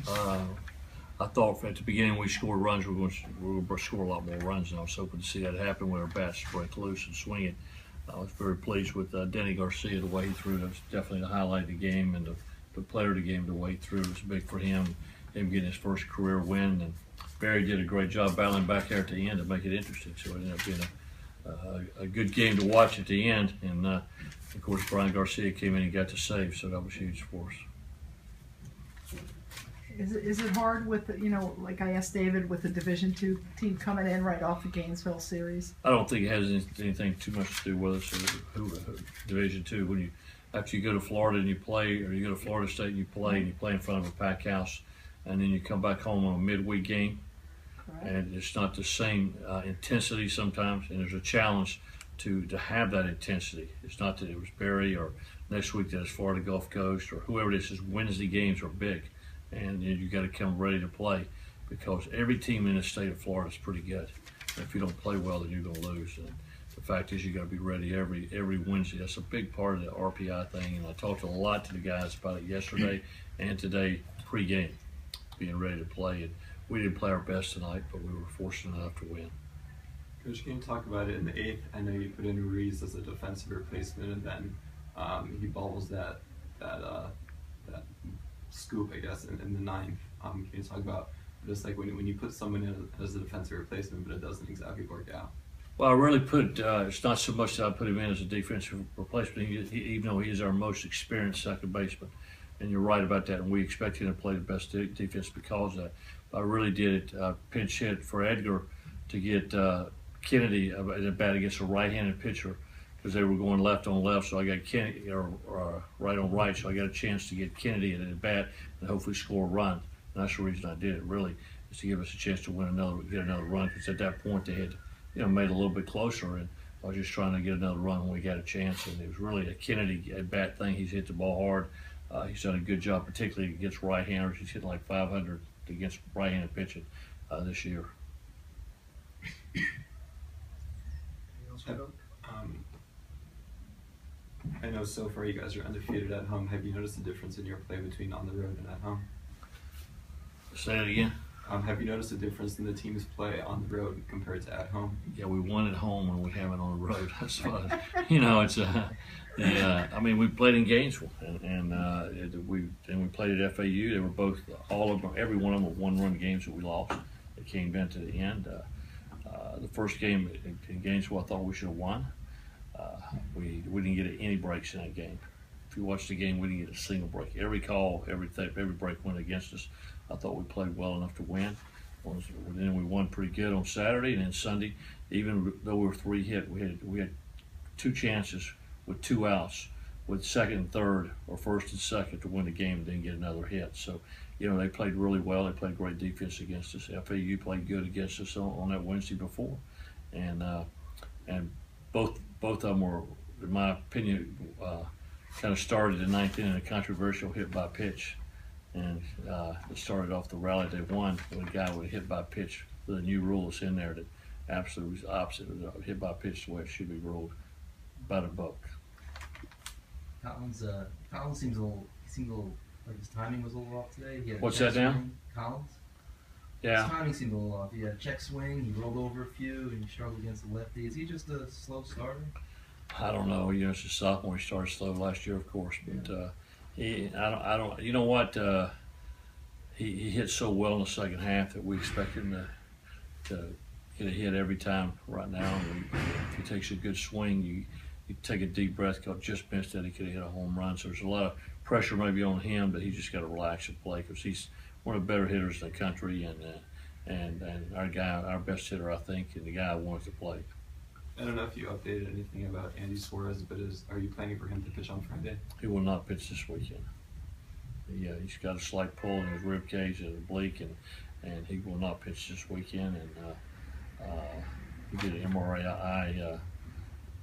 I thought at the beginning we scored runs, we were going to score a lot more runs, and I was hoping to see that happen when our bats break loose and swing it. I was very pleased with Denny Garcia, the way he threw. That was definitely the highlight of the game, and the player of the game, the way he threw was big for him getting his first career win. And Barry did a great job battling back there at the end to make it interesting. So it ended up being a good game to watch at the end. And of course, Brian Garcia came in and got the save, so that was huge for us. Is it hard with like I asked David, with the Division II team coming in right off the Gainesville series? I don't think it has anything too much to do with us. Who Division II, when after you go to Florida and you play, or you go to Florida State and you play in front of a pack house, and then you come back home on a midweek game, Correct. and it's not the same intensity sometimes, and there's a challenge to have that intensity. It's not that it was Barry or next week that it's Florida Gulf Coast or whoever it is. Wednesday games are big. And you got to come ready to play, because every team in the state of Florida is pretty good. And if you don't play well, then you're going to lose. And the fact is, you got to be ready every Wednesday. That's a big part of the RPI thing. And I talked a lot to the guys about it yesterday and today pre-game, being ready to play. And we didn't play our best tonight, but we were fortunate enough to win. Coach, can you talk about it in the eighth? I know you put in Ruiz as a defensive replacement, and then he bobbles that scoop, I guess, in the ninth. Can you talk about just like when you put someone in as a defensive replacement, but it doesn't exactly work out? Well, I really put, it's not so much that I put him in as a defensive replacement, even though he is our most experienced second baseman. And you're right about that, and we expect him to play the best defense because of that. But I really did it, pinch hit for Edgar to get Kennedy at a bat against a right-handed pitcher, because they were going left on left, so I got Kennedy, or right on right, so I got a chance to get Kennedy at a bat and hopefully score a run. And that's the reason I did it, really, is to give us a chance to get another run, because at that point they had, made it a little bit closer, and I was just trying to get another run when we got a chance. And it was really a Kennedy at bat thing. He's hit the ball hard. He's done a good job, particularly against right-handers. He's hitting like 500 against right-handed pitching this year. I know so far you guys are undefeated at home. Have you noticed a difference in your play between on the road and at home? Say it again. Have you noticed a difference in the team's play on the road compared to at home? Yeah, we won at home when we haven't on the road. That's fun. It's I mean, we played in Gainesville, and we played at FAU. They were both every one of them were one-run games that we lost. It came down to the end. The first game in Gainesville, I thought we should have won. We didn't get any breaks in that game. If you watch the game, we didn't get a single break. Every call, every break went against us. I thought we played well enough to win. Then we won pretty good on Saturday, and then Sunday, even though we were 3 hit, we had 2 chances with 2 outs, with second and third, or first and second, to win the game, and then get another hit. So, they played really well. They played great defense against us. FAU played good against us on that Wednesday before, and both of them were, in my opinion, kind of started the 9th inning, a controversial hit by pitch. And it started off the rally they won with a guy with a hit by pitch, with a new rule that's in there that absolutely was opposite of the hit by pitch the way it should be ruled, about a buck. Collins seems a little like his timing was a little off today. What's that now? Collins? Yeah. His timing seemed a little off. He had a check swing, he rolled over a few, and he struggled against the lefty. Is he just a slow starter? I don't know. It's a sophomore. He started slow last year, of course, but I don't. You know what? He hit so well in the second half that we expect him to get a hit every time right now. If he takes a good swing, you take a deep breath, because just missed it, he could have hit a home run. So there's a lot of pressure maybe on him, but he just got to relax and play, because he's one of the better hitters in the country, and our best hitter, I think, and the guy I wanted to play. I don't know if you updated anything about Andy Suarez, but are you planning for him to pitch on Friday? He will not pitch this weekend. Yeah, he's got a slight pull in his rib cage and oblique, and he will not pitch this weekend. And he did an MRI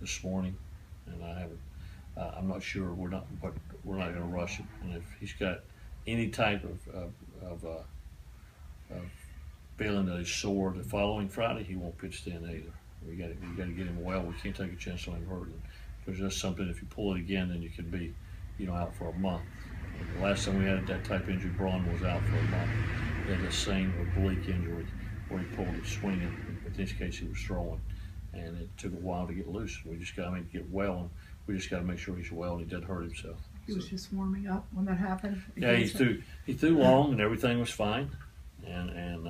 this morning, and I haven't. I'm not sure. We're not going to rush him. And if he's got any type of feeling that he's sore the following Friday, he won't pitch then either. We got to get him well. We can't take a chance on him hurting, because that's something. If you pull it again, then you can be, out for a month. The last time we had that type of injury, Braun was out for a month. He had the same oblique injury where he pulled it swinging, in this case he was throwing, and it took a while to get loose. We just got to get well, and we just got to make sure he's well and he doesn't hurt himself. He was just warming up when that happened. Yeah, he threw long and everything was fine, and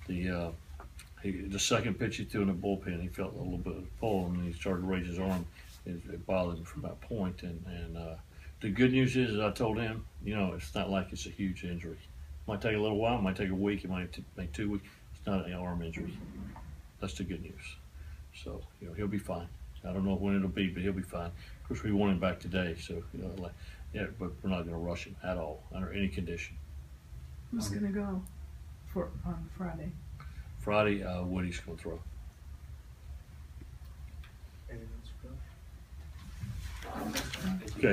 the second pitch he threw in the bullpen, he felt a little bit of pull, and he started to raise his arm. It bothered him from that point, and the good news is, as I told him, it's not like it's a huge injury. It might take a little while, it might take a week, it might take 2 weeks. It's not an arm injury. That's the good news. So he'll be fine. I don't know when it'll be, but he'll be fine. Of course, we want him back today, so but we're not going to rush him at all under any condition. Who's going to go on Friday? Friday, Woody's going to throw. Anyone else? Thank you. Okay.